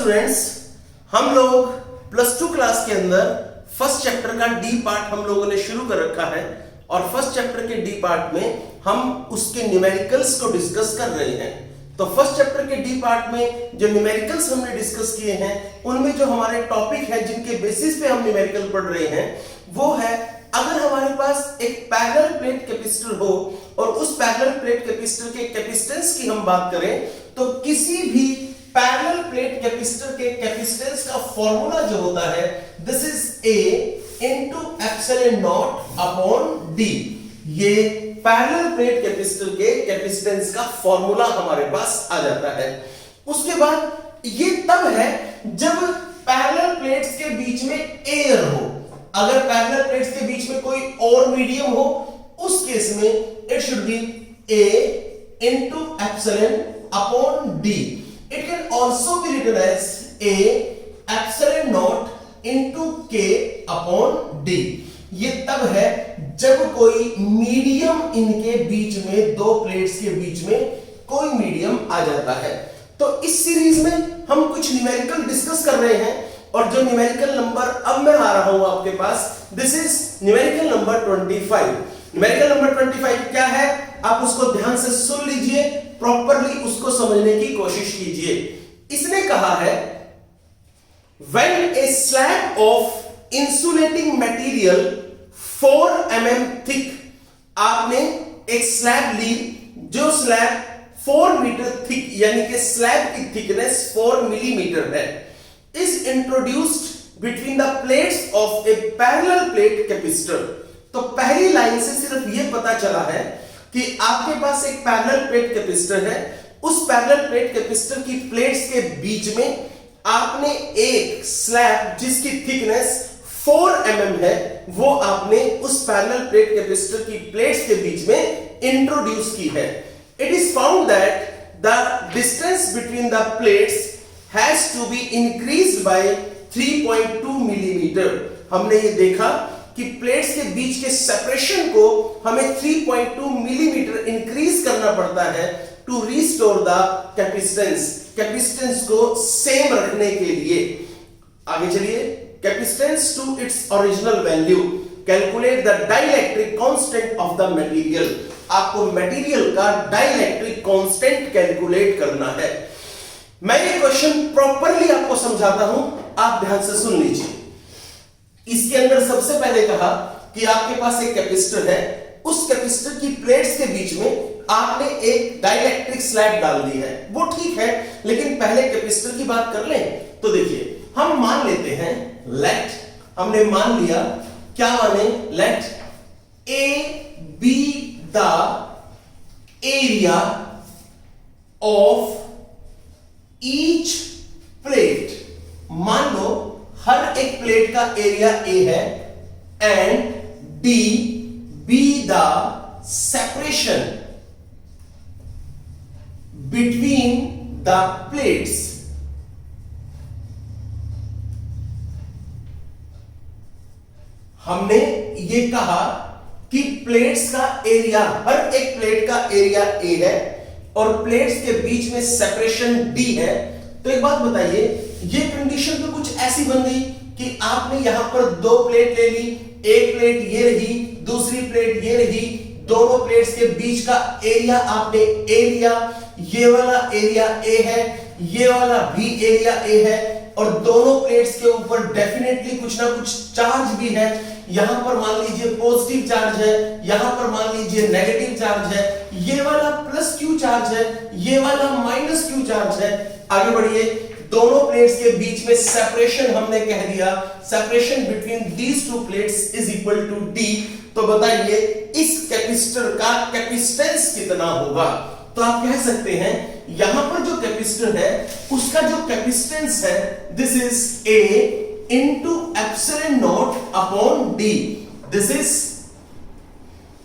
Students, हम लोग plus two class के अंदर फर्स्ट चैप्टर का डी पार्ट हम लोगों ने शुरू कर रखा है और फर्स्ट चैप्टर के डी पार्ट में हम उसके न्यूमेरिकल्स को डिस्कस कर रहे हैं। तो फर्स्ट चैप्टर के डी पार्ट में जो न्यूमेरिकल्स हमने डिस्कस किए हैं उनमें जो हमारे टॉपिक है जिनके बेसिस पे हम न्यूमेरिकल पढ़ रहे हैं वो है, अगर हमारे पास एक पैरेलल प्लेट कैपेसिटर हो और उस पैरेलल प्लेट कैपेसिटर के कैपेसिटेंस की हम बात करें तो किसी भी पैरेलल प्लेट कैपेसिटर के कैपेसिटेंस का फॉर्मूला जो होता है this is A into epsilon not upon D. ये पैरेलल प्लेट कैपेसिटर के कैपेसिटेंस का फॉर्मूला हमारे पास आ जाता है। उसके बाद ये तब है जब पैरेलल प्लेट्स के बीच में एयर हो। अगर पैरेलल प्लेट्स के बीच में कोई और मीडियम हो उस केस में it should B A into epsilon upon D. It can also be written as A epsilon naught into K upon D। ये तब है जब कोई मीडियम इनके बीच में, दो प्लेट्स के बीच में कोई मीडियम आ जाता है। तो इस सीरीज में हम कुछ न्यूमेरिकल डिस्कस कर रहे हैं और जो न्यूमेरिकल नंबर अब मैं ला रहा हूं आपके पास this is numerical number 25। Numerical number 25 क्या है आप उसको ध्यान से सुन लीजिए, प्रॉपरली उसको समझने की कोशिश कीजिए। इसने कहा है when a slab of insulating material 4 mm thick, आपने एक स्लैब ली जो स्लैब 4 मीटर थिक यानी कि स्लैब की थिकनेस 4 मिलीमीटर है, is introduced between the plates of a parallel plate capacitor। तो पहली लाइन से सिर्फ यह पता चला है कि आपके पास एक पैरेलल प्लेट कैपेसिटर है, उस पैरेलल प्लेट कैपेसिटर की प्लेट्स के बीच में आपने एक स्लैब जिसकी थिकनेस 4 mm है वो आपने उस पैरेलल प्लेट कैपेसिटर की प्लेट्स के बीच में इंट्रोड्यूस की है। It is found that the distance between the plates has to be increased by 3.2 millimetre. हमने ये देखा कि प्लेट्स के बीच के सेपरेशन को हमें 3.2 मिलीमीटर इंक्रीज करना पड़ता है to restore the capacitance, capacitance को सेम रखने के लिए। आगे चलिए, capacitance to its original value, calculate the dielectric constant of the material. आपको मटेरियल का डाइलेक्ट्रिक कांस्टेंट कैलकुलेट करना है। मैं ये क्वेश्चन प्रॉपरली आपको समझाता हूं, आप ध्यान से सुन लीजिए। इसके अंदर सबसे पहले कहा कि आपके पास एक कैपेसिटर है, उस कैपेसिटर की प्लेट्स के बीच में आपने एक डाइलेक्ट्रिक स्लैब डाल दी है, वो ठीक है, लेकिन पहले कैपेसिटर की बात कर लें। तो देखिए हम मान लेते हैं लेट, हमने मान लिया क्या माने, late A be the area of each plate। मान लो हर एक प्लेट का एरिया A है and D be the separation between the plates। हमने ये कहा कि प्लेट्स का एरिया, हर एक प्लेट का एरिया A है और प्लेट्स के बीच में सेपरेशन D है। तो एक बात बताइए, ये कंडीशन तो कुछ ऐसी बन गई कि आपने यहां पर दो प्लेट ले ली, एक प्लेट ये रही, दूसरी प्लेट ये रही, दोनों प्लेट्स के बीच का एरिया आपने A लिया, ये वाला एरिया A है, ये वाला भी एरिया A है और दोनों प्लेट्स के ऊपर डेफिनेटली कुछ ना कुछ चार्ज भी है। यहां पर मान लीजिए पॉजिटिव चार्ज है, यहां पर मान लीजिए नेगेटिव चार्ज है, ये वाला प्लस Q चार्ज है, ये वाला माइनस Q चार्ज है। आगे बढ़िए, दोनों प्लेट्स के बीच में सेपरेशन हमने कह दिया, separation between these two plates is equal to D। तो बताइए इस कैपेसिटर का कैपेसिटेंस कितना होगा। तो आप कह सकते हैं यहां पर जो कैपेसिटर है उसका जो कैपेसिटेंस है this is A into epsilon not upon D। This is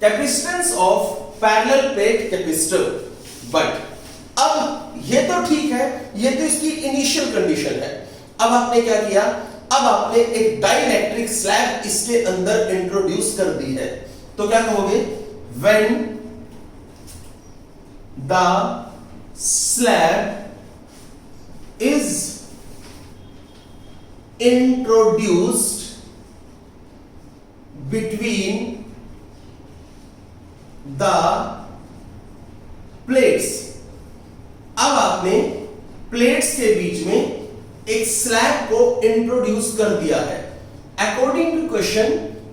capacitance of parallel plate capacitor. But अब ये तो ठीक है, ये तो इसकी इनिशियल कंडीशन है। अब आपने क्या किया, अब आपने एक डाइलेक्ट्रिक स्लैब इसके अंदर इंट्रोड्यूस कर दी है। तो क्या कहोगे, when the slab is introduced between the plates. अब आपने प्लेट्स के बीच में एक स्लैब को इंट्रोड्यूस कर दिया है। अकॉर्डिंग टू क्वेश्चन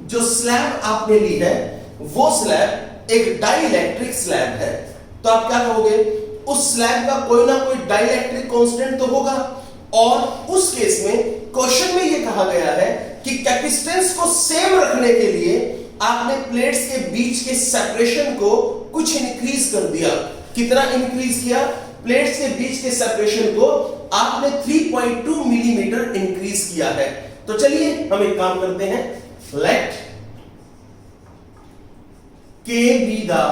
जो स्लैब आपने ली है वो स्लैब एक डाइलेक्ट्रिक स्लैब है, तो आप क्या कहोगे, उस स्लैब का कोई ना कोई डाइलेक्ट्रिक कांस्टेंट तो होगा। और उस केस में क्वेश्चन में यह कहा गया है कि कैपेसिटेंस को सेम रखने के लिए आपने प्लेट्स के बीच के सेपरेशन को कुछ इंक्रीज कर दिया। कितना इंक्रीज किया? प्लेट्स के बीच के सेपरेशन को आपने 3.2 मिलीमीटर इंक्रीज किया है। तो चलिए हम एक काम करते हैं, late K be the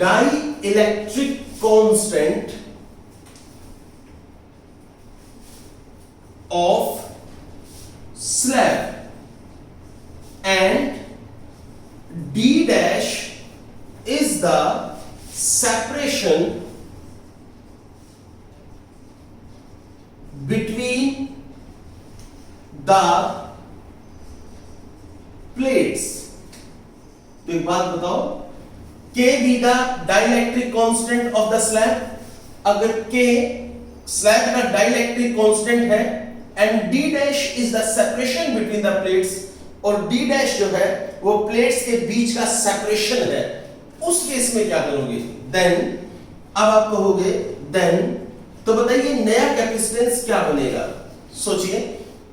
dielectric constant of slab and D dash is the separation between the plates. तो एक बात बताओ, K be the dielectric constant of the slab। अगर K स्लैब का डाइलेक्ट्रिक कांस्टेंट है and D dash is the separation between the plates, और D dash जो है वो प्लेट्स के बीच का सेपरेशन है, उस केस में क्या करोगे? देन अब आप कहोगे देन, तो बताइए नया कैपेसिटेंस क्या बनेगा? सोचिए,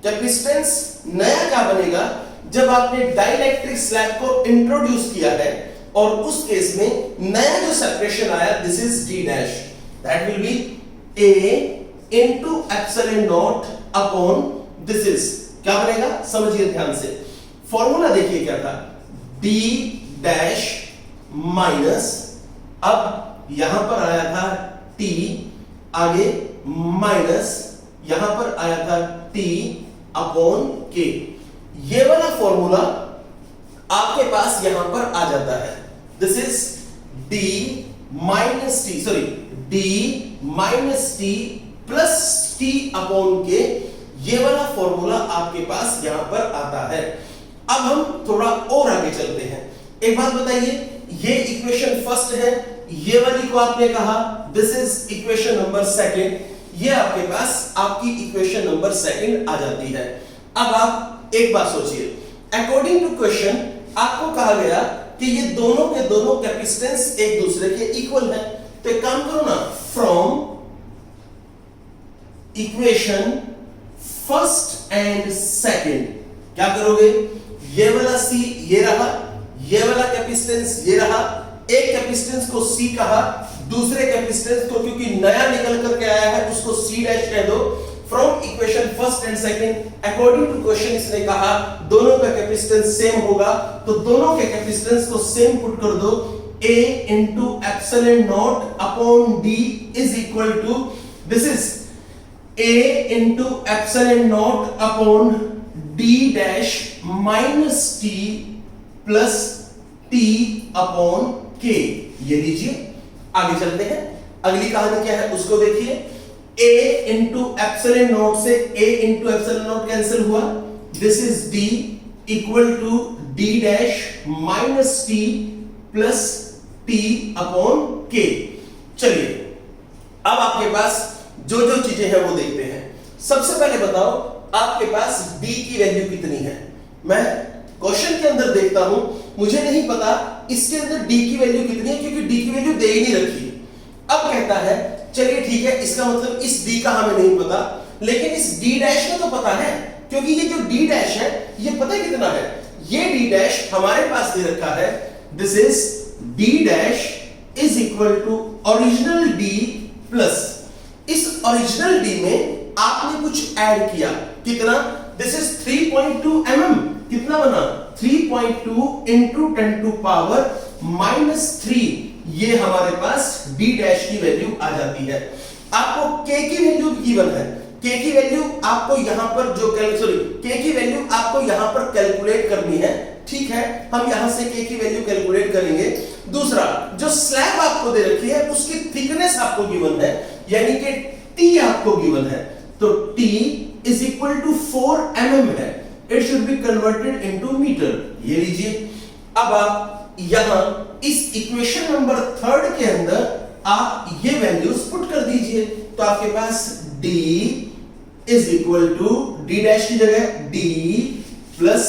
कैपेसिटेंस नया क्या बनेगा जब आपने डाइलेक्ट्रिक स्लैब को इंट्रोड्यूस किया है, और उस केस में नया जो सेपरेशन आया, this is D dash, that will be A into epsilon not upon this is, क्या बनेगा समझिए ध्यान से। फॉर्मूला देखिए क्या था, D डैश माइनस, अब यहां पर आया था T, आगे माइनस यहां पर आया था T अपॉन K। ये वाला फॉर्मूला आपके पास यहां पर आ जाता है, this is D minus T, sorry D minus T plus T upon K। ये वाला फॉर्मूला आपके पास यहां पर आता है। अब हम थोड़ा और आगे चलते हैं। एक बात बताइए, ये इक्वेशन फर्स्ट है, ये वाली को आपने कहा this is equation number second, ये आपके पास आपकी इक्वेशन नंबर सेकंड आ जाती है। अब आप एक बात सोचिए, अकॉर्डिंग टू क्वेश्चन आपको कहा गया कि ये दोनों के दोनों कैपेसिटेंस एक दूसरे के इक्वल है, तो एक काम करो ना, from equation first and second क्या करोगे, ये वाला C ये रहा, ये वाला कैपेसिटेंस ये रहा, एक कैपेसिटेंस को C कहा, दूसरे कैपेसिटेंस को क्योंकि नया निकल करके आया है उसको C डैश कह दो। From equation first and second according to question इसने कहा दोनों का कैपेसिटेंस सेम होगा, तो दोनों के कैपेसिटेंस को सेम पुट कर दो, A into epsilon naught upon D is equal to, this is A into epsilon naught upon D dash minus T plus T upon K। ये लीजिए, आगे चलते हैं, अगली कहानी क्या है उसको देखिए। A into epsilon naught से A into epsilon naught cancel हुआ, this is D equal to D dash minus T plus T upon K। चलिए अब आपके पास जो जो चीजें हैं वो देखते हैं। सबसे पहले बताओ आपके पास D की वैल्यू कितनी है? मैं क्वेश्चन के अंदर देखता हूं, मुझे नहीं पता इसके अंदर D की वैल्यू कितनी है क्योंकि D की वैल्यू दे ही नहीं रखी। अब कहता है चलिए ठीक है, इसका मतलब इस D का हमें नहीं पता, लेकिन इस D डैश का तो पता है, क्योंकि ये जो D डैश है ये पता है कितना है, ये D डैश हमारे पास दे रखा है, this is D dash is equal to original D plus इस ओरिजिनल D में आपने कुछ ऐड किया, कितना, दिस इज 3.2 mm, कितना बना 3.2 इंटू 10 टू पावर -3, ये हमारे पास D डैश की वैल्यू आ जाती है। आपको K की वैल्यू गिवन है, K की वैल्यू आपको यहां पर जो K की वैल्यू आपको यहां पर कैलकुलेट करनी है, ठीक है, हम यहां से K की वैल्यू कैलकुलेट करेंगे। दूसरा, जो स्लैब आपको दे रखी है उसकी थिकनेस आपको गिवन है, यानी कि T आपको गिवन है, तो T is equal to 4 mm है, it should be converted into metre. ये लीजिए, अब आप यहां इस इक्वेशन नंबर 3 के अंदर आप ये वैल्यूज पुट कर दीजिए, तो आपके पास D is equal to D dash की जगह D plus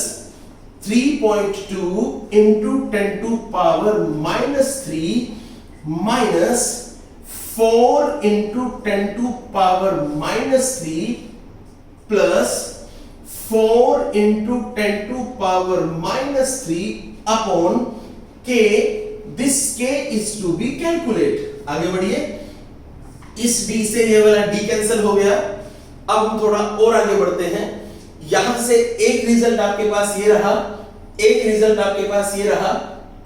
3.2 into 10 to power -3 minus 4 into 10 to power -3 plus 4 into 10 to power -3 upon K, this K is to be calculate. आगे बढ़िए, इस D से ये वाला D कैंसिल हो गया। अब हम थोड़ा और आगे बढ़ते हैं, यहां से एक रिजल्ट आपके पास ये रहा, एक रिजल्ट आपके पास ये रहा।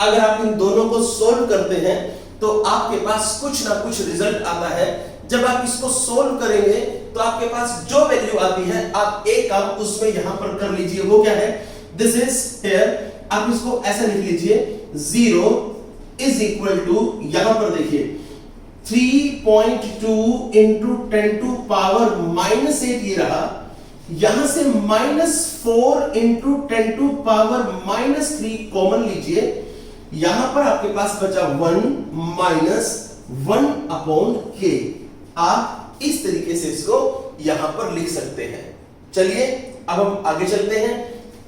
अगर आप इन दोनों को सोल्व करते हैं तो आपके पास कुछ ना कुछ रिजल्ट आता है। जब आप इसको सोल्व करेंगे तो आपके पास जो वैल्यू आती है, आप एक काम उसमें यहां पर कर लीजिए। वो क्या है? दिस इज हियर, आप इसको ऐसा लिख लीजिए, 0 इज इक्वल टू, यहां पर देखिए 3.2 इंटू 10 टू पावर -8 ये रहा, यहां से -4 इंटू 10 टू पावर -3 कॉमन लीजिए, यहां पर आपके पास बचा 1 माइनस 1 अपॉन K। आप इस तरीके से इसको यहां पर लिख सकते हैं। चलिए अब हम आगे चलते हैं।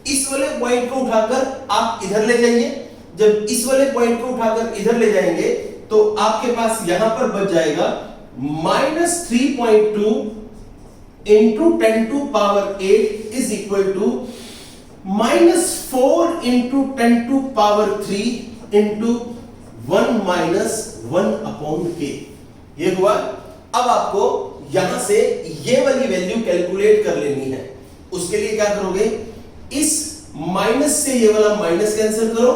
इस वाले पॉइंट को उठाकर आप इधर ले जाइए। जब इस वाले पॉइंट को उठाकर इधर ले जाएंगे तो आपके पास यहां पर बच जाएगा -3.2 into 10 to power 8 is equal to -4 into 10 to power 3 into 1 minus 1 upon K। ये हुआ। अब आपको यहां से ये वाली वैल्यू कैलकुलेट कर लेनी है। उसके लिए क्या करोगे, इस माइनस से ये वाला माइनस कैंसिल करो,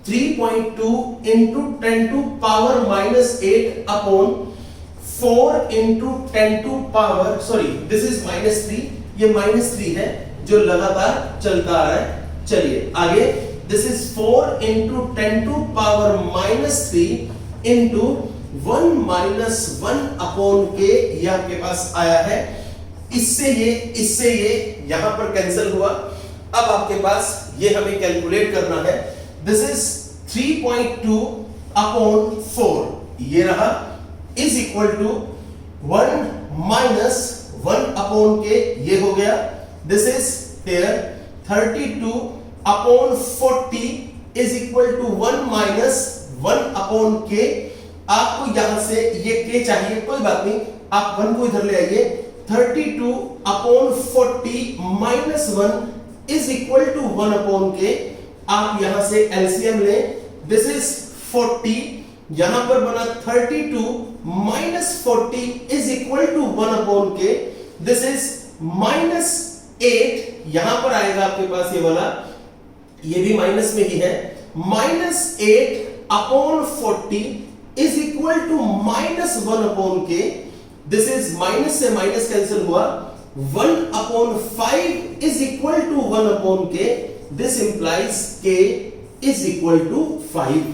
3.2 into 10 to power -8 upon 4 into 10 to power, sorry this is -3, ये -3 है जो लगातार चलता आ रहा है। चलिए आगे, this is 4 into 10 to power -3 into 1 minus 1 upon K, ये आपके पास आया है। इससे ये यहां पर कैंसिल हुआ। अब आपके पास ये हमें कैलकुलेट करना है, दिस इज 3.2 अपॉन 4 ये रहा, is equal to 1 minus 1 upon K, ये हो गया। This is here 32 upon 40 is equal to 1 minus 1 upon K। आपको यहां से ये K चाहिए, कोई बात नहीं, आप 1 को इधर ले आइए। 32 upon 40 minus 1 is equal to 1 upon K। आप यहां से एलसीएम लें, दिस इज 40, यहां पर बना 32 minus 40 is equal to 1 upon K। This is -8, यहां पर आएगा आपके पास ये वाला, ये भी माइनस में ही है, -8 upon 40 is equal to -1 upon K। This is minus से माइनस कैंसिल हुआ, 1 upon 5 is equal to 1 upon K। This implies K is equal to 5।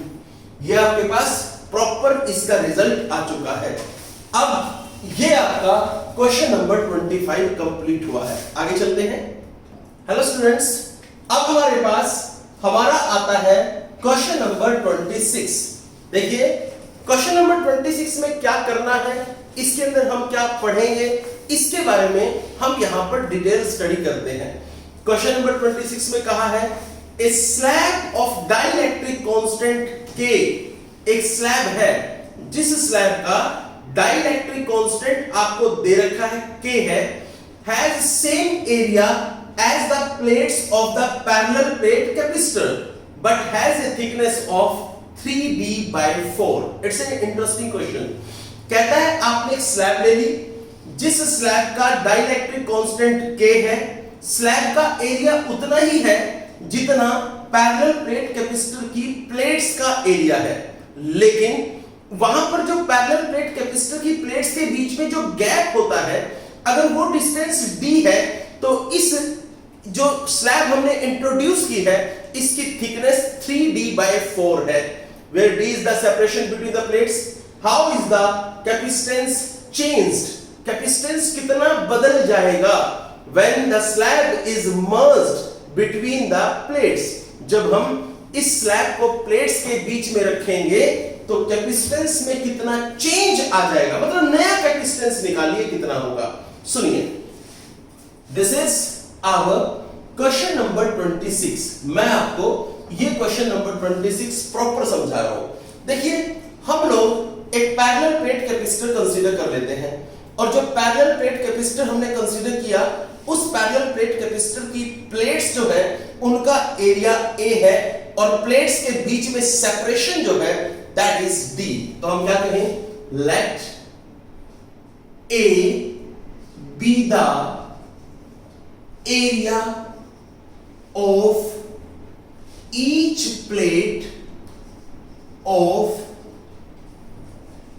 ये आपके पास प्रॉपर इसका रिजल्ट आ चुका है। अब ये आपका क्वेश्चन नंबर 25 कंप्लीट हुआ है। आगे चलते हैं। हेलो स्टूडेंट्स, अब हमारे पास हमारा आता है क्वेश्चन नंबर 26। देखिए क्वेश्चन नंबर 26 में क्या करना है, इसके अंदर हम क्या पढ़ेंगे, इसके बारे में हम यहां पर डिटेल स्टडी करते हैं। क्वेश्चन नंबर 26 में कहा है, a slab of dielectric constant K, एक स्लैब है जिस स्लैब का डाइलेक्ट्रिक कांस्टेंट आपको दे रखा है K है, has same area as the plates of the parallel plate capacitor but has a thickness of 3d/4। It's an interesting question. कहता है आपने एक स्लैब ले ली जिस स्लैब का डाइलेक्ट्रिक कांस्टेंट K है, स्लैब का एरिया उतना ही है जितना पैरेलल प्लेट कैपेसिटर की प्लेट्स का एरिया है, लेकिन वहां पर जो पैरेलल प्लेट कैपेसिटर की प्लेट्स के बीच में जो गैप होता है, अगर वो डिस्टेंस d है तो इस जो स्लैब हमने इंट्रोड्यूस की है इसकी थिकनेस 3d/4 है, where d is the separation between the plates. How is the capacitance changed? Capacitance कितना बदल जाएगा when the slab is merged between the plates। जब हम इस स्लैब को प्लेट्स के बीच में रखेंगे तो कैपेसिटेंस में कितना चेंज आ जाएगा, मतलब नया कैपेसिटेंस निकालिए कितना होगा। सुनिए, this is our question number 26। मैं आपको ये क्वेश्चन नंबर 26 प्रॉपर समझा रहा हूं। देखिए, हम लोग एक पैरेलल प्लेट कैपेसिटर कंसीडर कर लेते हैं, और जो पैरेलल प्लेट कैपेसिटर हमने कंसीडर किया, उस पैरेलल प्लेट कैपेसिटर की प्लेट्स जो है उनका एरिया A है, और प्लेट्स के बीच में सेपरेशन जो है दैट इज D। तो हम क्या कहें, late A be the area of each plate of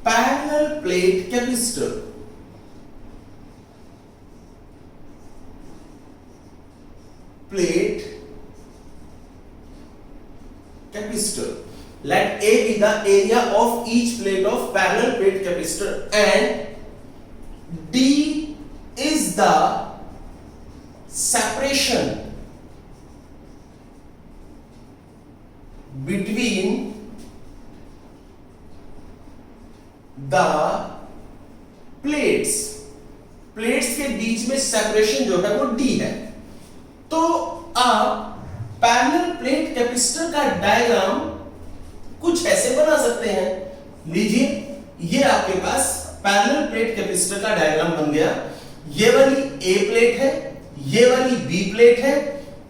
parallel plate capacitor। plate capacitor, let A be the area of each plate of parallel plate capacitor and D is the separation between the plates। Plates के बीच में separation जो है वो D है। तो आप parallel plate capacitor का डायग्राम कुछ ऐसे बना सकते हैं। लीजिए, ये आपके पास पैरेलल प्लेट कैपेसिटर का डायग्राम बन गया। ये वाली A प्लेट है, ये वाली B प्लेट है।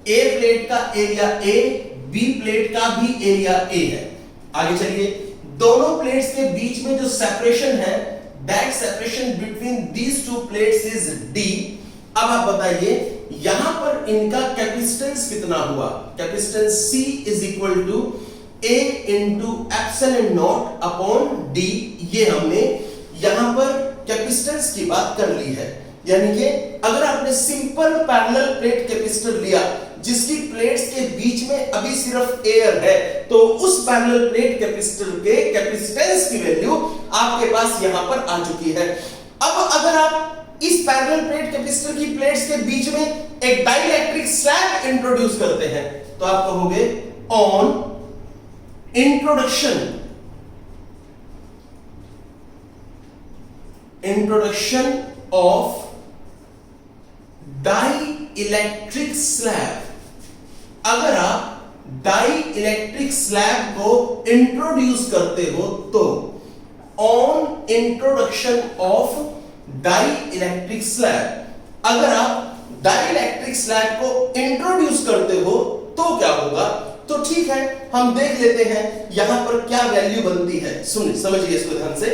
A प्लेट का एरिया A, B प्लेट का भी एरिया A है। आगे चलिए, दोनों प्लेट्स के बीच में जो सेपरेशन है, that separation between these two plates is D। अब आप बताइए, यहां पर इनका कैपेसिटेंस कितना हुआ। Capacitance C is equal to A into epsilon not upon D। ये हमने यहां पर कैपेसिटेंस की बात कर ली है। यानी कि अगर आपने सिंपल पैरेलल प्लेट कैपेसिटर लिया जिसकी प्लेट्स के बीच में अभी सिर्फ एयर है, तो उस पैरेलल प्लेट कैपेसिटर के कैपेसिटेंस की वैल्यू आपके पास यहां पर आ चुकी है। अब अगर आप इस पैरेलल प्लेट कैपेसिटर की प्लेट्स के बीच में एक डाइइलेक्ट्रिक स्लैब इंट्रोड्यूस करते हैं, तो आप कहोगे on introduction of dielectric slab. अगर आप डाइइलेक्ट्रिक स्लैब को इंट्रोड्यूस करते हो तो on introduction of dielectric slab. अगर आप डाइइलेक्ट्रिक स्लैब को इंट्रोड्यूस करते हो तो क्या होगा, तो ठीक है, हम देख लेते हैं यहां पर क्या वैल्यू बनती है। सुनिए, समझिए इसको ध्यान से।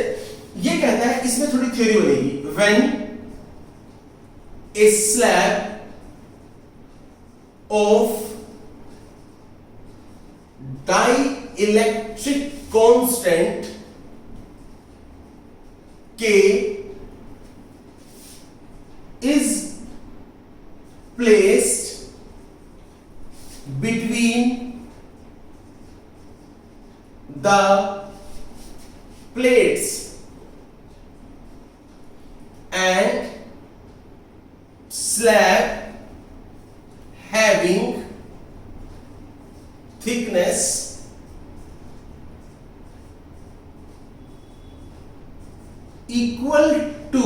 ये कहता है, इसमें थोड़ी थ्योरी बनेगी। When A slab of dielectric constant K is placed between the plates and slab having thickness equal to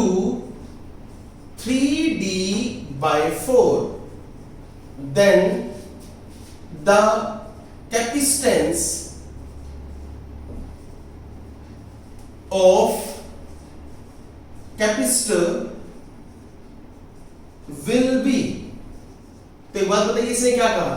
3D by 4, then the capacitance of capacitor will be। तो एक बात बताइए, इसने क्या कहा,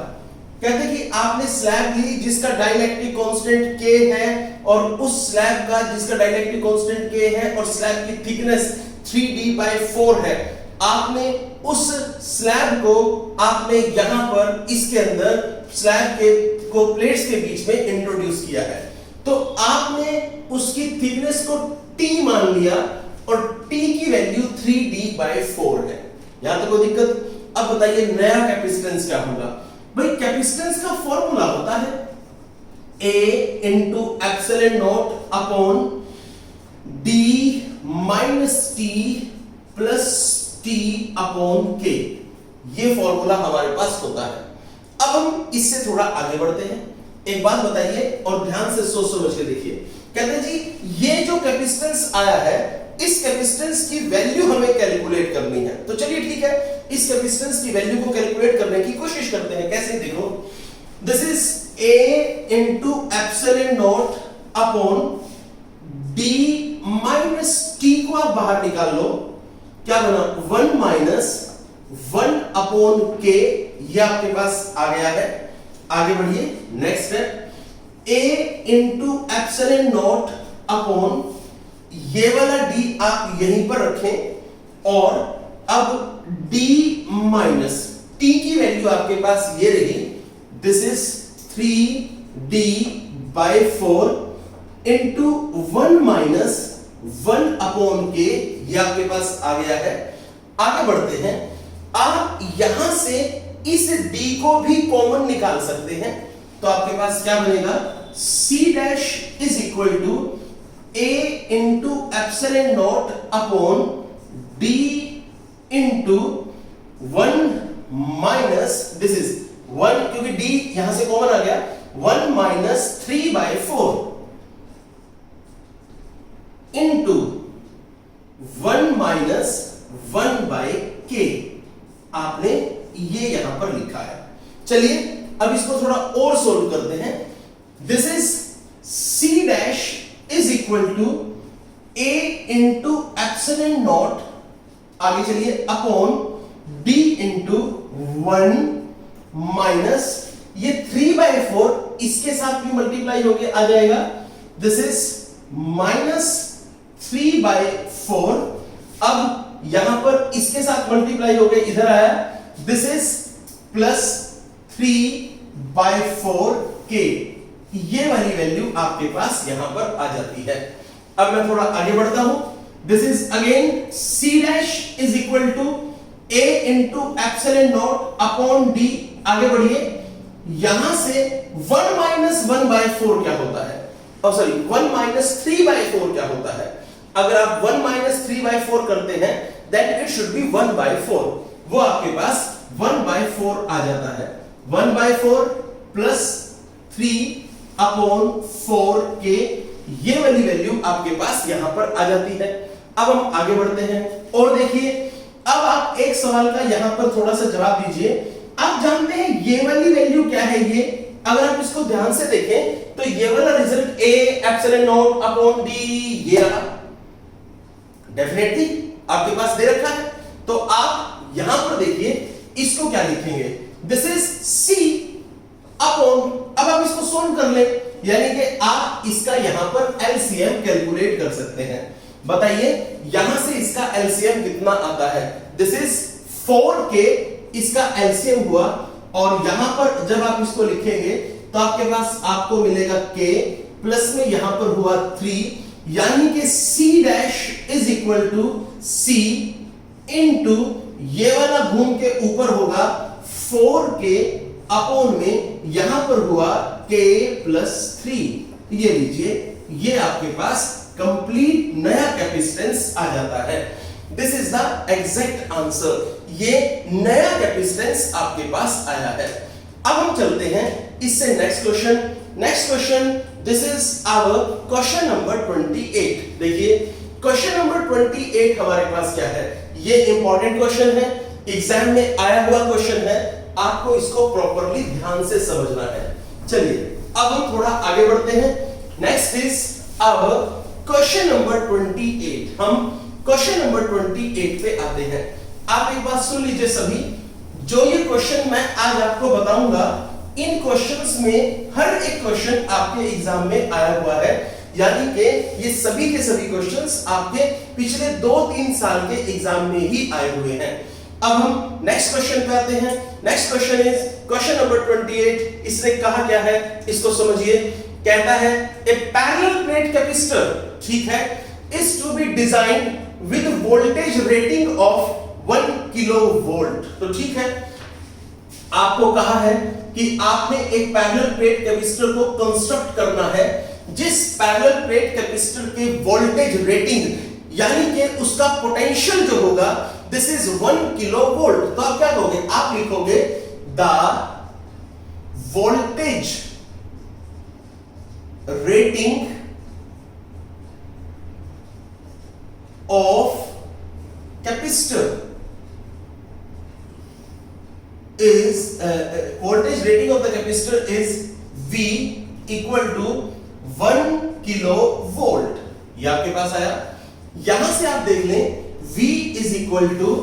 कहते कि आपने स्लैब ली जिसका डाइइलेक्ट्रिक कांस्टेंट K है, और उस स्लैब का जिसका डाइइलेक्ट्रिक कांस्टेंट K है और स्लैब की थिकनेस 3D/4 है। आपने उस स्लैब को आपने यहां पर इसके अंदर स्लैब के को प्लेट्स के बीच में इंट्रोड्यूस किया है, तो आपने उसकी थिकनेस को T मान लिया और T की वैल्यू 3D/4 है। यहां तक कोई दिक्कत? अब बताइए नया कैपेसिटेंस क्या होगा। भाई, कैपेसिटेंस का फॉर्मूला होता है A into epsilon not upon D minus T plus T upon K, ये फॉर्मूला हमारे पास होता है। अब हम इससे थोड़ा आगे बढ़ते हैं। एक बात बताइए और ध्यान से सोच समझ के देखिए। कहते हैं जी ये जो कैपेसिटेंस आया है, इस कैपेसिटेंस की वैल्यू हमें कैलकुलेट करनी है। तो चलिए ठीक है, इस कैपेसिटेंस की वैल्यू को कैलकुलेट करने की कोशिश करते हैं। कैसे? देखो, this is A into epsilon naught upon D minus T को आप बाहर निकाल लो, क्या बना? 1 माइनस 1 अपॉन K, ये आपके पास आ गया है। आगे बढ़िए, next step, A into epsilon not upon ये वाला D आप यहीं पर रखें, और अब D माइनस T की वैल्यू आपके पास ये रही, this is 3D by 4 into 1 minus 1 upon K, ये आपके पास आ गया है। आगे बढ़ते हैं, आप यहां से इस D को भी कॉमन निकाल सकते हैं, तो आपके पास क्या बनेगा? C dash is equal to A into epsilon not upon D into 1 minus, this is 1, क्योंकि D यहां से कॉमन आ गया, 1 माइनस 3/4 इंटू 1 माइनस 1/K, आपने ये यहां पर लिखा है। चलिए अब इसको थोड़ा और सोल्व करते हैं। This is C dash is equal to A into epsilon naught, आगे चलिए, अपॉन D इंटू 1 माइनस ये 3/4 इसके साथ भी मल्टीप्लाई होके आ जाएगा, दिस इज माइनस 3/4। अब यहां पर इसके साथ मल्टीप्लाई होके इधर आया, दिस इज प्लस 3/4K, ये वाली वैल्यू आपके पास यहां पर आ जाती है। अब मैं थोड़ा आगे बढ़ता हूं, this is again C dash is equal to A into epsilon not upon D, आगे बढ़िए, यहां से 1 माइनस 1/4 क्या होता है? सॉरी, 1 माइनस 3/4 क्या होता है? अगर आप 1 माइनस 3/4 करते हैं, देन इट शुड बी 1/4, वो आपके पास 1/4 आ जाता है। 1/4 प्लस 3 अपॉन 4K, ये वाली वैल्यू आपके पास यहां पर आ जाती है। अब हम आगे बढ़ते हैं और देखिए, अब आप एक सवाल का यहां पर थोड़ा सा जवाब दीजिए। आप जानते हैं ये वाली वैल्यू क्या है? ये अगर आप इसको ध्यान से देखें तो ये वाला result A epsilon not upon D, ये रहा, डेफिनेटली आपके पास दे रखा है। तो आप यहां पर देखिए, इसको क्या लिखेंगे? दिस इज C अपॉन, अब आप इसको सोल्व कर ले, यानी कि आप इसका यहां पर LCM कैलकुलेट कर सकते हैं। बताइए यहां से इसका LCM कितना आता है? दिस इज 4K, इसका LCM हुआ, और यहां पर जब आप इसको लिखेंगे तो आपके पास आपको मिलेगा K, प्लस में यहां पर हुआ 3, यानी कि C dash is equal to C into ये वाला घूम के ऊपर होगा 4K अपॉन में यहां पर हुआ K प्लस 3। ये लीजिए, ये आपके पास कंप्लीट नया कैपेसिटेंस आ जाता है। This is the exact answer, ये नया कैपेसिटेंस आपके पास आया है। अब हम चलते हैं इससे next question, this is our question number 28। देखिए क्वेश्चन नंबर 28 हमारे पास क्या है? ये इंपॉर्टेंट क्वेश्चन है, एग्जाम में आया हुआ क्वेश्चन है, आपको इसको प्रॉपर्ली ध्यान से समझना है। चलिए अब हम थोड़ा आगे बढ़ते हैं। Next is our question number 28। हम क्वेश्चन नंबर 28 पे आते हैं। आप एक बात सुन लीजिए सभी, जो ये क्वेश्चन मैं आज आपको बताऊंगा, इन क्वेश्चंस में हर एक क्वेश्चन आपके एग्जाम में आया हुआ है, यानी कि ये सभी के सभी क्वेश्चंस आपके पिछले 2-3 साल के एग्जाम में ही आए हुए हैं। अब हम नेक्स्ट क्वेश्चन पे आते हैं। Next question is question number 28। इसने कहा क्या है, इसको समझिए। कहता है ए पैरेलल प्लेट कैपेसिटर, ठीक है, is to be designed with voltage rating of 1 kilovolt. तो ठीक है, आपको कहा है कि आपने एक पैरेलल प्लेट कैपेसिटर को कंस्ट्रक्ट करना है, जिस पैरेलल प्लेट कैपेसिटर के वोल्टेज रेटिंग यानी कि उसका पोटेंशियल जो होगा दिस इज 1 किलो वोल्ट। तो आप क्या कहोगे, आप लिखोगे the voltage rating of capacitor is voltage rating of the capacitor is V equal to 1 kilo volt. ये आपके पास आया। यहां से आप देख लें V is equal to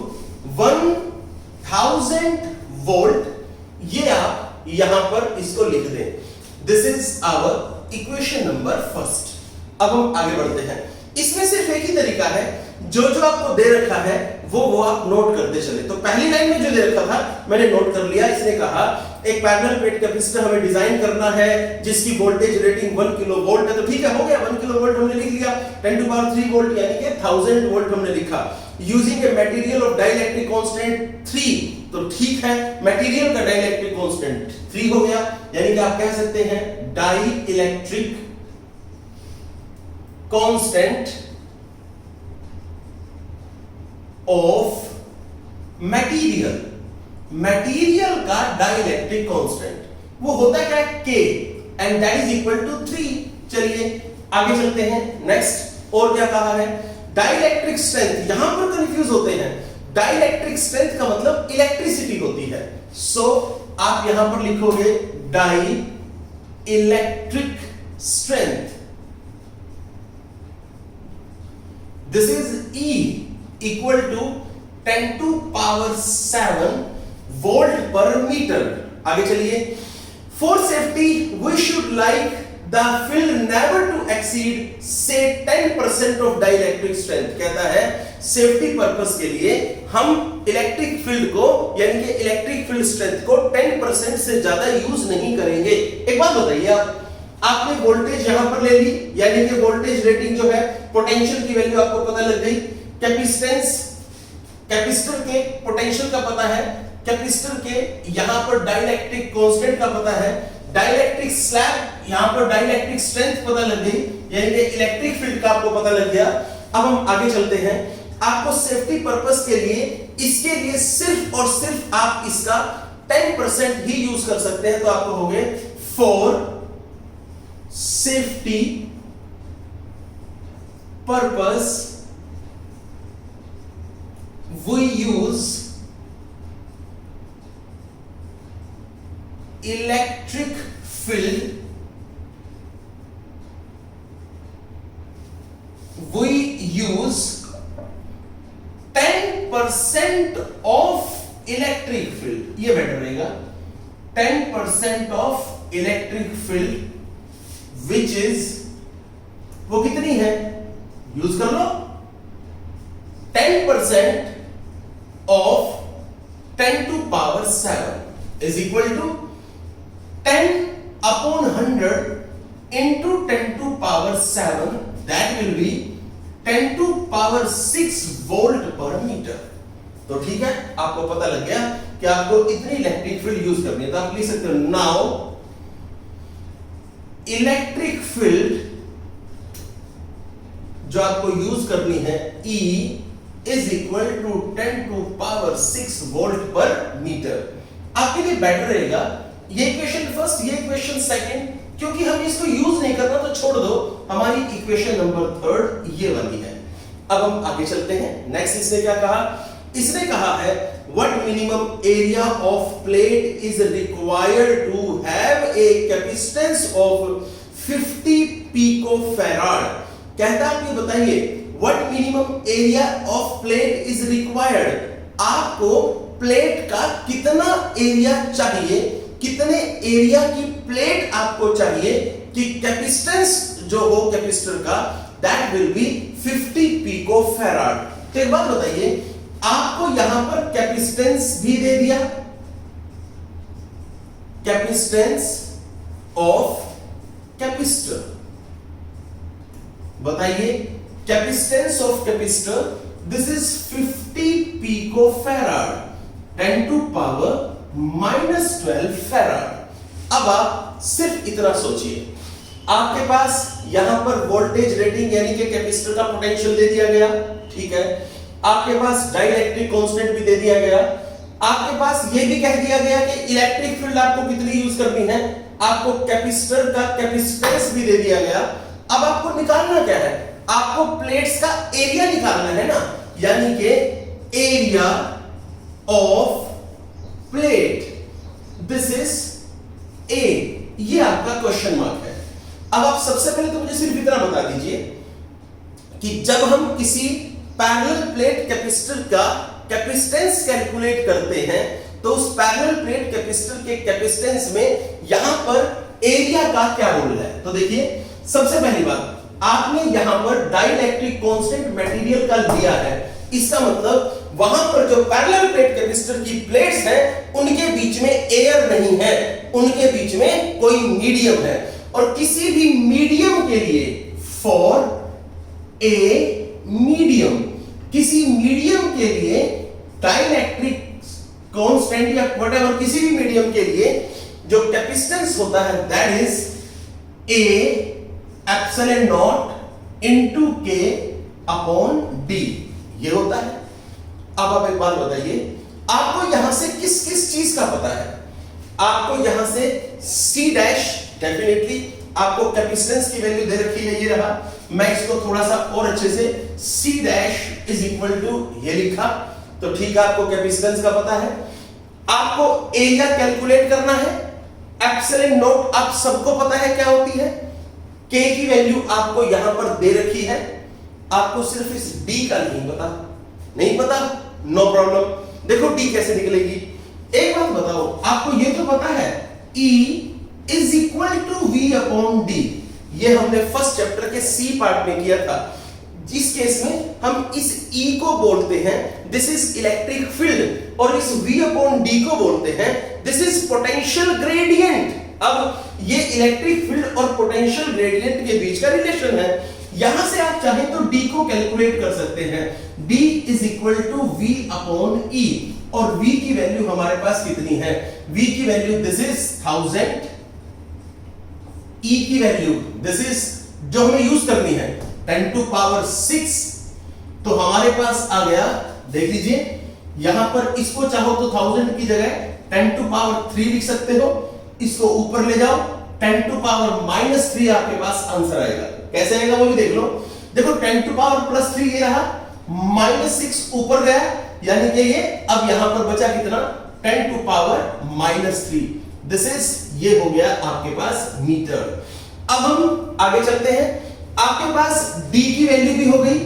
1000 volt. ये आप यहां पर इसको लिख दें। This is our equation number first. अब हम आगे बढ़ते हैं। इसमें सिर्फ एक ही तरीका है, जो जो आपको दे रखा है वो आप नोट करते चले। तो पहली लाइन में जो दे रखा था मैंने नोट कर लिया। इसने कहा एक पैरेलल प्लेट कैपेसिटर हमें डिजाइन करना है जिसकी वोल्टेज रेटिंग 1 किलो वोल्ट है। तो ठीक है, हो गया, 1 किलो वोल्ट हमने लिख लिया। 10 टू पावर 3 वोल्ट यानी कि 1000 वोल्ट हमने लिखा। Using a material of dielectric constant 3, तो ठीक है, मटेरियल का डाइलेक्ट्रिक कांस्टेंट 3 हो गया, यानी कि आप कह सकते हैं dielectric constant of material. Material का डाइलेक्ट्रिक कांस्टेंट वो होता क्या है, K, and that is equal to 3। चलिए आगे चलते हैं। नेक्स्ट और क्या कहा है, डाइलेक्ट्रिक स्ट्रेंथ। यहां पर कंफ्यूज होते हैं। डाइलेक्ट्रिक स्ट्रेंथ का मतलब इलेक्ट्रिसिटी होती है। सो आप यहां पर लिखोगे dielectric strength. This is E equal to 10 to power 7 volt per metre. आगे चलिए। For safety we should like the field never to exceed say 10% of dielectric strength. कहता है सेफ्टी पर्पस के लिए हम इलेक्ट्रिक फील्ड को यानी कि इलेक्ट्रिक फील्ड स्ट्रेंथ को 10% से ज्यादा यूज नहीं करेंगे। एक बात बताइए, आपने वोल्टेज यहां पर ले ली, यानी कि वोल्टेज रेटिंग जो है, पोटेंशियल की वैल्यू आपको पता लग गई, कैपेसिटेंस कैपेसिटर के पोटेंशियल का पता है, कैपेसिटर के यहां पर डाइलेक्ट्रिक कांस्टेंट का पता है, डाइलेक्ट्रिक स्लैब यहां पर डाइलेक्ट्रिक स्ट्रेंथ पता लग गई, यानी कि इलेक्ट्रिक फील्ड का आपको पता लग गया। अब हम आगे चलते हैं। आपको सेफ्टी पर्पस के लिए इसके लिए सिर्फ और सिर्फ आप इसका 10% ही यूज कर सकते हैं। तो आप कहोगे for safety purpose we use electric field, we use 10% of electric field। ये बेटर रहेगा, 10% of electric field which is, वो कितनी है यूज कर लो, 10% of 10 to power 7 is equal to 10 upon 100 into 10 to power 7, that will be 10 to power 6 volt per meter। तो ठीक है, आपको पता लग गया कि आपको इतनी इलेक्ट्रिक फील्ड यूज करनी है। तो आप लिख सकते हो नाउ इलेक्ट्रिक फील्ड जो आपको यूज करनी है E is equal to 10 to power 6 volt per metre. आपके लिए बेटर रहेगा ये इक्वेशन फर्स्ट, ये इक्वेशन सेकंड, क्योंकि हम इसको यूज नहीं करना तो छोड़ दो। हमारी इक्वेशन नंबर थर्ड ये वाली है। अब हम आगे चलते हैं। नेक्स्ट इसने क्या कहा, इसने कहा है what minimum area of plate is required to have a capacitance of 50 picofarad. कहता है आप ये बताइए What minimum area of plate is required? आपको प्लेट का कितना एरिया चाहिए, कितने एरिया की प्लेट आपको चाहिए कि कैपेसिटेंस जो हो कैपेसिटर का that will be 50 पिकोफैराड। तो एक बात बताइए, आपको यहां पर कैपेसिटेंस भी दे दिया, कैपेसिटेंस ऑफ कैपेसिटर। बताइए capacitance of capacitor, this is 50 picofarad 10 to power -12 farad. अब आप सिर्फ इतना सोचिए, आपके पास यहां पर वोल्टेज रेटिंग यानी कि कैपेसिटर का पोटेंशियल दे दिया गया, ठीक है। आपके पास डाइलेक्ट्रिक कांस्टेंट भी दे दिया गया। आपके पास ये भी कह दिया गया कि इलेक्ट्रिक फील्ड आपको कितनी यूज करनी है, आपको कैपेसिटर का कैपेसिटेंस भी दे दिया गया। अब आपको निकालना क्या है, आपको प्लेट्स का एरिया निकालना है ना, यानी कि area of plate, this is a, ये आपका क्वेश्चन मार्क है। अब आप सबसे पहले तो मुझे सिर्फ इतना बता दीजिए कि जब हम किसी पैरेलल प्लेट कैपेसिटर का कैपेसिटेंस कैलकुलेट करते हैं तो उस पैरेलल प्लेट कैपेसिटर के कैपेसिटेंस में यहां पर एरिया का क्या रोल है। तो देखिए, सबसे पहली बात, आपने यहां पर डाइलेक्ट्रिक कांस्टेंट मटेरियल का लिया है, इसका मतलब वहां पर जो पैरेलल प्लेट कैपेसिटर की प्लेट्स हैं उनके बीच में एयर नहीं है, उनके बीच में कोई मीडियम है। और किसी भी मीडियम के लिए, फॉर ए मीडियम, किसी मीडियम के लिए डाइलेक्ट्रिक कांस्टेंट या व्हाटएवर, किसी भी मीडियम के लिए जो कैपेसिटेंस होता है that is A epsilon naught into के अपॉन डी, ये होता है। अब आप एक बात बताइए, आपको यहां से किस किस चीज का पता है, आपको यहां से C डैश, डेफिनेटली आपको कैपेसिटेंस की वैल्यू दे रखी है, ये रहा। मैं इसको थोड़ा सा और अच्छे से C dash is equal to ये लिखा, तो ठीक है, आपको कैपेसिटेंस का पता है। आपको एरिया कैलकुलेट करना है, एप्सिलॉन नॉट आप सबको पता है क्या होती है, K की वैल्यू आपको यहां पर दे रखी है, आपको सिर्फ इस D का नहीं पता, नो प्रॉब्लम। देखो D कैसे निकलेगी, एक बात बताओ, आपको ये तो पता है E is equal to V upon D, ये हमने फर्स्ट चैप्टर के C पार्ट में किया था। जिस केस में हम इस E को बोलते हैं दिस इज इलेक्ट्रिक फील्ड, और इस V अपॉन D को बोलते हैं दिस इज पोटेंशियल ग्रेडियंट। अब ये इलेक्ट्रिक फील्ड और पोटेंशियल ग्रेडियंट के बीच का रिलेशन है। यहां से आप चाहें तो D को कैलकुलेट कर सकते हैं, D is equal to V upon E, और V की वैल्यू हमारे पास कितनी है, V की वैल्यू दिस इज 1000, E की वैल्यू दिस इज जो हमें यूज करनी है 10 टू पावर 6, तो हमारे पास आ गया, देख लीजिए यहां पर इसको चाहो तो 1000 की जगह 10 टू पावर 3 लिख सकते हो, इसको ऊपर ले जाओ 10 टू पावर माइनस 3 आपके पास आंसर आएगा। कैसे आएगा वो भी देख लो, देखो 10 टू पावर प्लस 3 ये रहा, माइनस 6 ऊपर गया, यानी कि ये अब यहां पर बचा कितना 10 to power minus 3, this is ये हो गया आपके पास मीटर। अब हम आगे चलते हैं, आपके पास D की वैल्यू भी हो गई,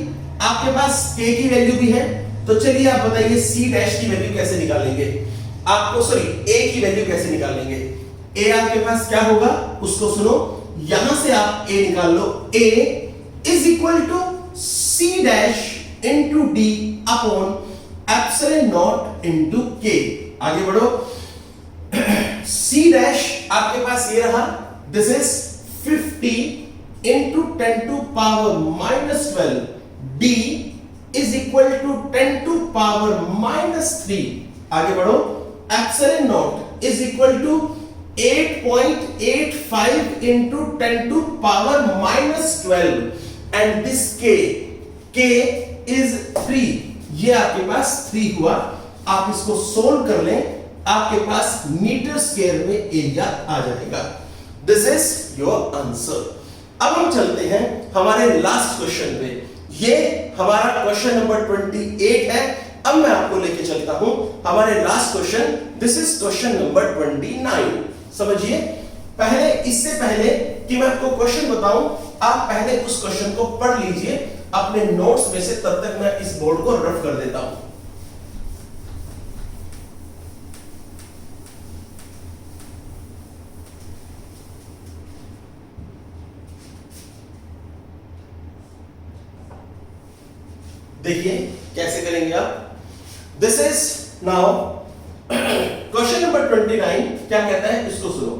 आपके पास K की वैल्यू भी है, तो चलिए आप बताइए C डैश की वैल्यू कैसे निकालेंगे, आपको सॉरी A की वैल्यू कैसे निकालेंगे। A आपके पास क्या होगा उसको सुनो, यहां से आप A निकाल लो, A is equal to C dash into D upon epsilon naught into K। आगे बढ़ो, C डैश आपके पास ये रहा, this is 50 into 10 to power minus 12, D is equal to 10 to power minus 3। आगे बढ़ो, epsilon naught is equal to 8.85 into 10 to power minus 12 and this K is 3, ये आपके पास 3 हुआ। आप इसको सोल्व कर लें, आपके पास मीटर स्क्वायर में एरिया आ जाएगा। This is your answer. अब हम चलते हैं हमारे लास्ट क्वेश्चन पे, ये हमारा क्वेश्चन नंबर 28 है। अब मैं आपको लेके चलता हूं हमारे last question, this is question number 29। समझिए, पहले इससे पहले कि मैं आपको क्वेश्चन बताऊं, आप पहले उस क्वेश्चन को पढ़ लीजिए अपने नोट्स में से, तब तक मैं इस बोर्ड को रफ कर देता हूं। देखिए कैसे करेंगे आप, this is now question number 29 क्या कहता है इसको सुनो।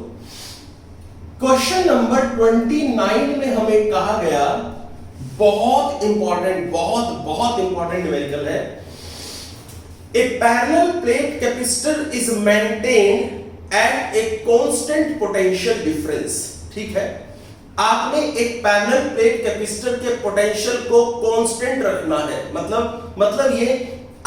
क्वेश्चन नंबर 29 में हमें कहा गया, बहुत इंपॉर्टेंट, बहुत इंपॉर्टेंट न्यूमेरिकल है, a parallel plate capacitor is maintained at a constant potential difference. ठीक है, आपने एक पैरेलल प्लेट कैपेसिटर के पोटेंशियल को कांस्टेंट रखना है। मतलब ये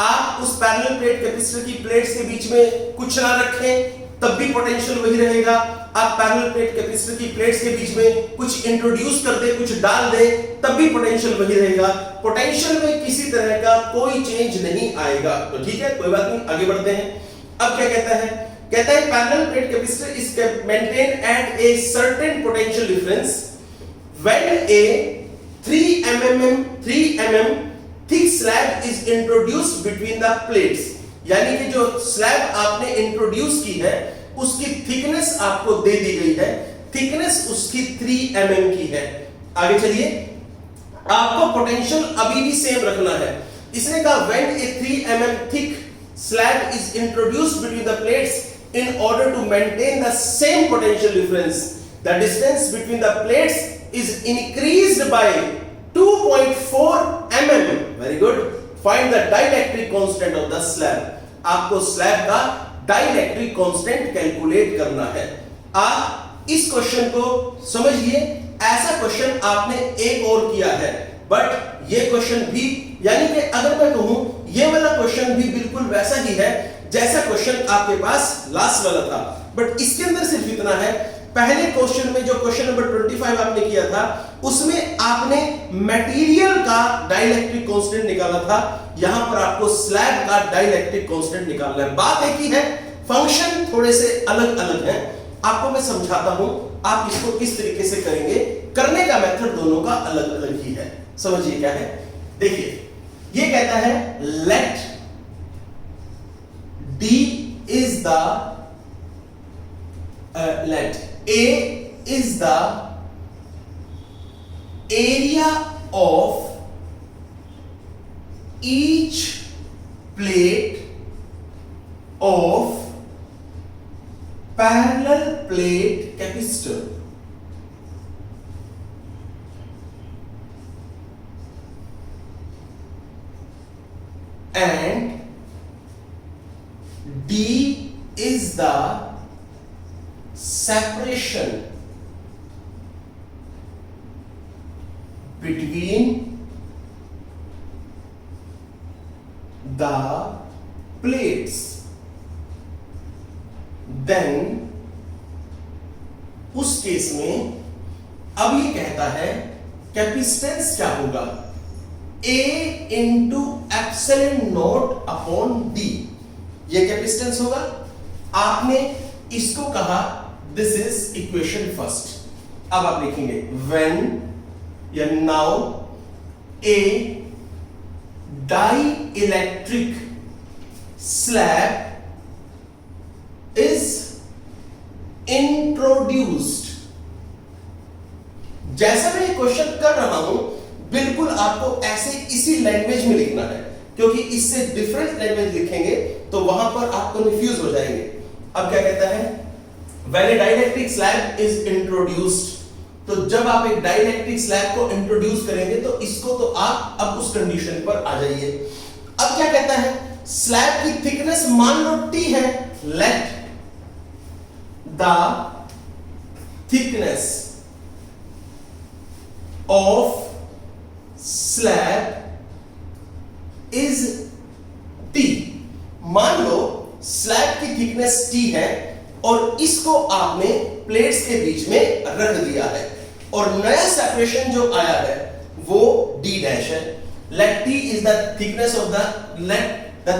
आप उस पैरेलल प्लेट कैपेसिटर की प्लेट्स के बीच में कुछ ना रखें तब भी पोटेंशियल वही रहेगा। आप पैरेलल प्लेट कैपेसिटर की प्लेट्स के बीच में कुछ इंट्रोड्यूस कर दे, कुछ डाल दे, तब भी पोटेंशियल वही रहेगा। पोटेंशियल में किसी तरह का कोई चेंज नहीं आएगा। तो ठीक है, कोई बात नहीं, आगे बढ़ते हैं। अब क्या कहता है? कहता है parallel plate capacitor is maintain at a certain potential difference when A 3 mm thick slab is introduced between the plates. यानी कि जो स्लैब आपने इंट्रोड्यूस की है उसकी थिकनेस आपको दे दी गई है, थिकनेस उसकी 3 mm की है। आगे चलिए, आपको पोटेंशियल अभी भी सेम रखना है। इसने कहा when A 3 mm thick slab is introduced between the plates in order to maintain the same potential difference. The distance between the plates is increased by 2.4 mm. Very good. Find the dielectric constant of the slab. आपको slab का dielectric constant calculate करना है। आप इस question को समझिए, ऐसा question आपने एक और किया है, बट ये क्वेश्चन भी, यानी कि अगर मैं कहूं ये वाला क्वेश्चन भी बिल्कुल वैसा ही है जैसा क्वेश्चन आपके पास लास्ट वाला था, बट इसके अंदर सिर्फ इतना है, पहले क्वेश्चन में जो क्वेश्चन नंबर 25 आपने किया था उसमें आपने मटेरियल का डाइलेक्ट्रिक कांस्टेंट निकाला था, यहां पर आपको स्लैब का डाइलेक्ट्रिक कांस्टेंट निकालना है। बात एक ही है, फंक्शन थोड़े से अलग अलग हैं। आपको मैं समझाता हूं, आप इसको किस तरीके से करेंगे, करने का मेथड दोनों का अलग अलग ही है। समझिए क्या है, देखिए ये कहता है late D is the let A is the area of each plate of parallel plate capacitor and D is the separation between the plates. Then उस केस में अब ये कहता है कैपेसिटेंस क्या होगा, A into epsilon not upon D, ये capacitance होगा। आपने इसको कहा दिस इज इक्वेशन फर्स्ट। अब आप लिखेंगे व्हेन या now a dielectric slab is introduced. जैसा मैं ये क्वेश्चन कर रहा हूं बिल्कुल आपको ऐसे इसी लैंग्वेज में लिखना है, क्योंकि इससे डिफरेंट लैंग्वेज लिखेंगे तो वहां पर आप कंफ्यूज हो जाएंगे। अब क्या कहता है, when A dielectric slab is introduced, तो जब आप एक डाइलेक्ट्रिक स्लैब को इंट्रोड्यूस करेंगे तो इसको तो आप अब उस कंडीशन पर आ जाइए। अब क्या कहता है, स्लैब की थिकनेस मान लो T है, let the thickness of slab is T। मान लो स्लैब की थिकनेस T है और इसको आपने प्लेट्स के बीच में रख दिया है और नया सेपरेशन जो आया है वो D डैश है। Let T is the thickness of the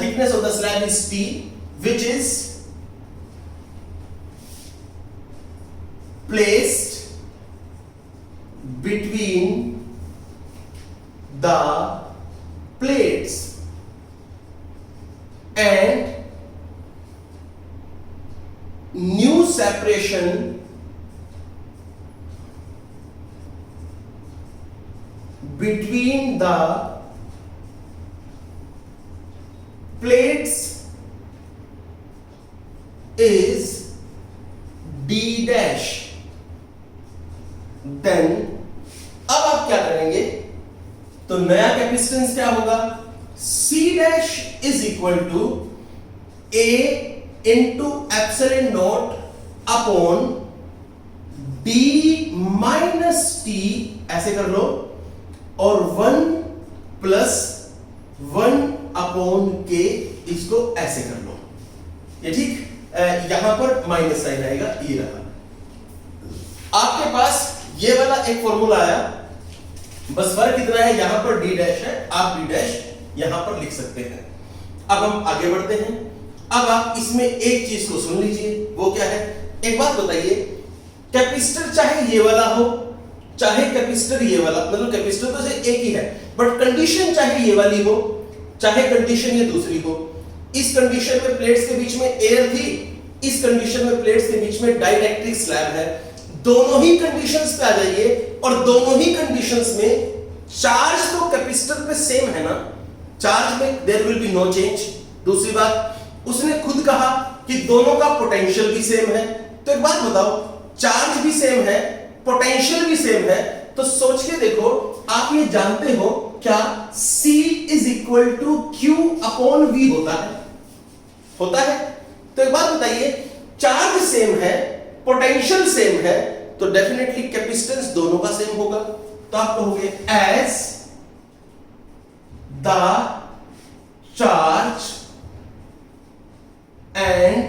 thickness of the slab is T which is placed between the plates and new separation between the plates is D dash। then अब आप क्या करेंगे, तो नया capacitance क्या होगा, C dash is equal to A into epsilon not upon D minus T ऐसे कर लो, और 1 प्लस 1 अपॉन के, इसको ऐसे कर लो, ये ठीक। यहां पर माइनस साइन आएगा, ये रहा आपके पास ये वाला एक फॉर्मूला आया। बस फर्क इतना है, यहां पर डी डैश है, आप डी डैश यहां पर लिख सकते हैं। अब हम आगे बढ़ते हैं। अब आप इसमें एक चीज को सुन लीजिए, वो क्या है। एक बात बताइए, कैपेसिटर चाहे ये वाला हो, चाहे कैपेसिटर ये वाला, मतलब कैपेसिटर तो सिर्फ एक ही है, बट कंडीशन चाहे ये वाली हो, चाहे कंडीशन ये दूसरी हो। इस कंडीशन में प्लेट्स के बीच में एयर थी, इस कंडीशन में प्लेट्स के बीच में डाइइलेक्ट्रिक स्लैब है। दोनों ही कंडीशंस पे आ जाइए, और दोनों ही कंडीशंस में चार्ज तो कैपेसिटर पे सेम है ना, चार्ज में there will be no change. दूसरी बात, उसने खुद कहा कि दोनों का पोटेंशियल भी सेम है। तो एक बात बताओ, चार्ज भी सेम है, पोटेंशियल भी सेम है, तो सोच के देखो, आप ये जानते हो क्या C is equal to Q upon V होता है? होता है। तो एक बात बताइए, चार्ज सेम है, पोटेंशियल सेम है, तो डेफिनेटली कैपेसिटेंस दोनों का सेम होगा। तो आप कहोगे as the charge and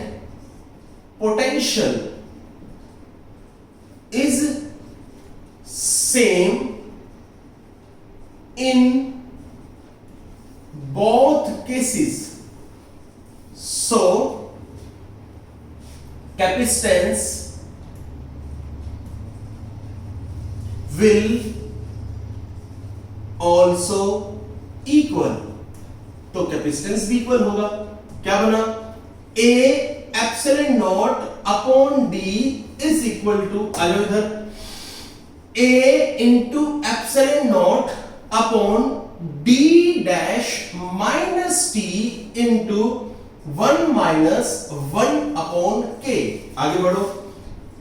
potential is same in both cases, so capacitance will also equal। तो कैपेसिटेंस भी इक्वल होगा। क्या बना, A epsilon not upon D is equal to, आ जाओ इधर, A into epsilon not upon D dash minus T into 1 minus 1 upon K। आगे बढ़ो,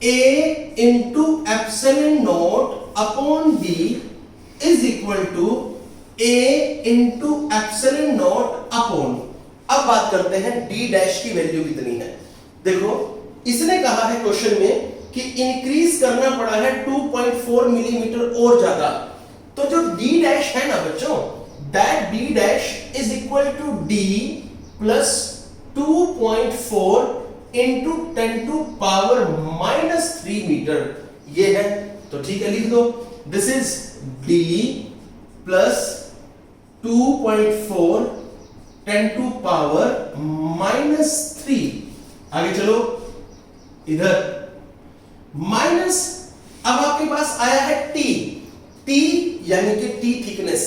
A into epsilon not upon D is equal to A into epsilon not upon, अब बात करते हैं D dash की वैल्यू कितनी है। देखो, इसने कहा है क्वेश्चन में कि इंक्रीज करना पड़ा है 2.4 मिलीमीटर और ज्यादा। तो जो D डैश है ना बच्चों, that D dash is equal to D plus 2.4 into 10 to power minus 3 metre, ये है। तो ठीक है, लिख दो, this is D plus 2.4 10 to power minus 3। आगे चलो, इधर माइनस, अब आपके पास आया है T यानी कि T थिकनेस।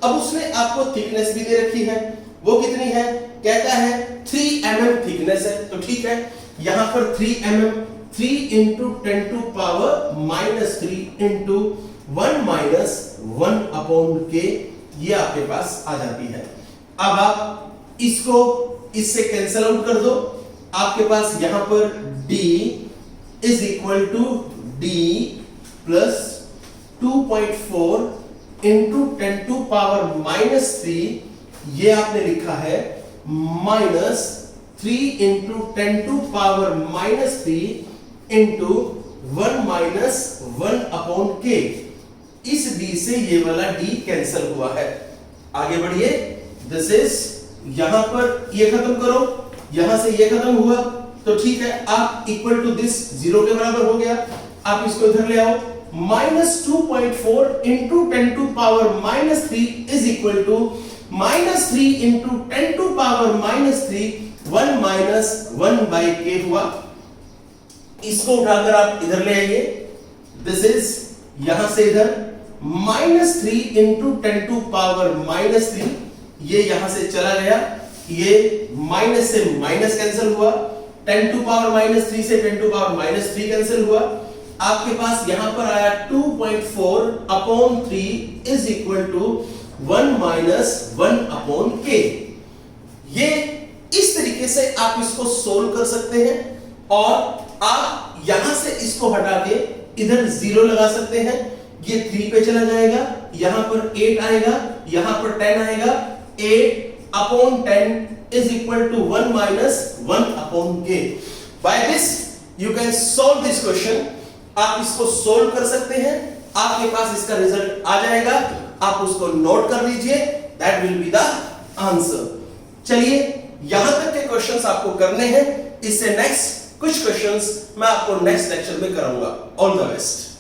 अब उसने आपको थिकनेस भी दे रखी है, वो कितनी है, कहता है 3 mm थिकनेस है। तो ठीक है, यहां पर 3 mm, 3 into 10 to power minus 3 into 1 minus 1 upon K, ये आपके पास आ जाती है। अब आप इसको इससे कैंसिल आउट कर दो, आपके पास यहां पर D is equal to D plus 2.4 into 10 to power minus 3, ये आपने लिखा है minus 3 into 10 to power minus 3 into 1 minus 1 upon K. इस D से ये वाला D कैंसिल हुआ है। आगे बढ़िए, दिस इज, यहां पर ये खत्म करो, यहां से ये खत्म हुआ, तो ठीक है, आप इक्वल टू दिस 0 के बराबर हो गया। आप इसको इधर ले आओ, minus 2.4 into 10 to power minus 3 is equal to minus 3 into 10 to power minus 3, 1 minus 1 by K हुआ। इसको उठाकर आप इधर ले आइए, दिस इज, यहां से इधर minus 3 into 10 to power minus 3, ये यहां से चला गया, ये माइनस से माइनस कैंसिल हुआ, 10 टू पावर माइनस 3 से 10 टू पावर माइनस 3 कैंसिल हुआ। आपके पास यहां पर आया 2.4 upon 3 is equal to 1 minus 1 upon K. ये इस तरीके से आप इसको सोल्व कर सकते हैं, और आप यहां से इसको हटा के इधर 0 लगा सकते हैं, ये 3 पे चला जाएगा, यहां पर 8 आएगा, यहां पर 10 आएगा, 8 upon 10 is equal to 1 minus 1 upon k. By this you can solve this question आप इसको सोल्व कर सकते हैं, आपके पास इसका रिजल्ट आ जाएगा, आप उसको नोट कर लीजिए, that will be the answer. चलिए यहां तक के क्वेश्चंस आपको करने हैं, इससे नेक्स्ट कुछ क्वेश्चंस मैं आपको नेक्स्ट लेक्चर में कराऊंगा। All the best.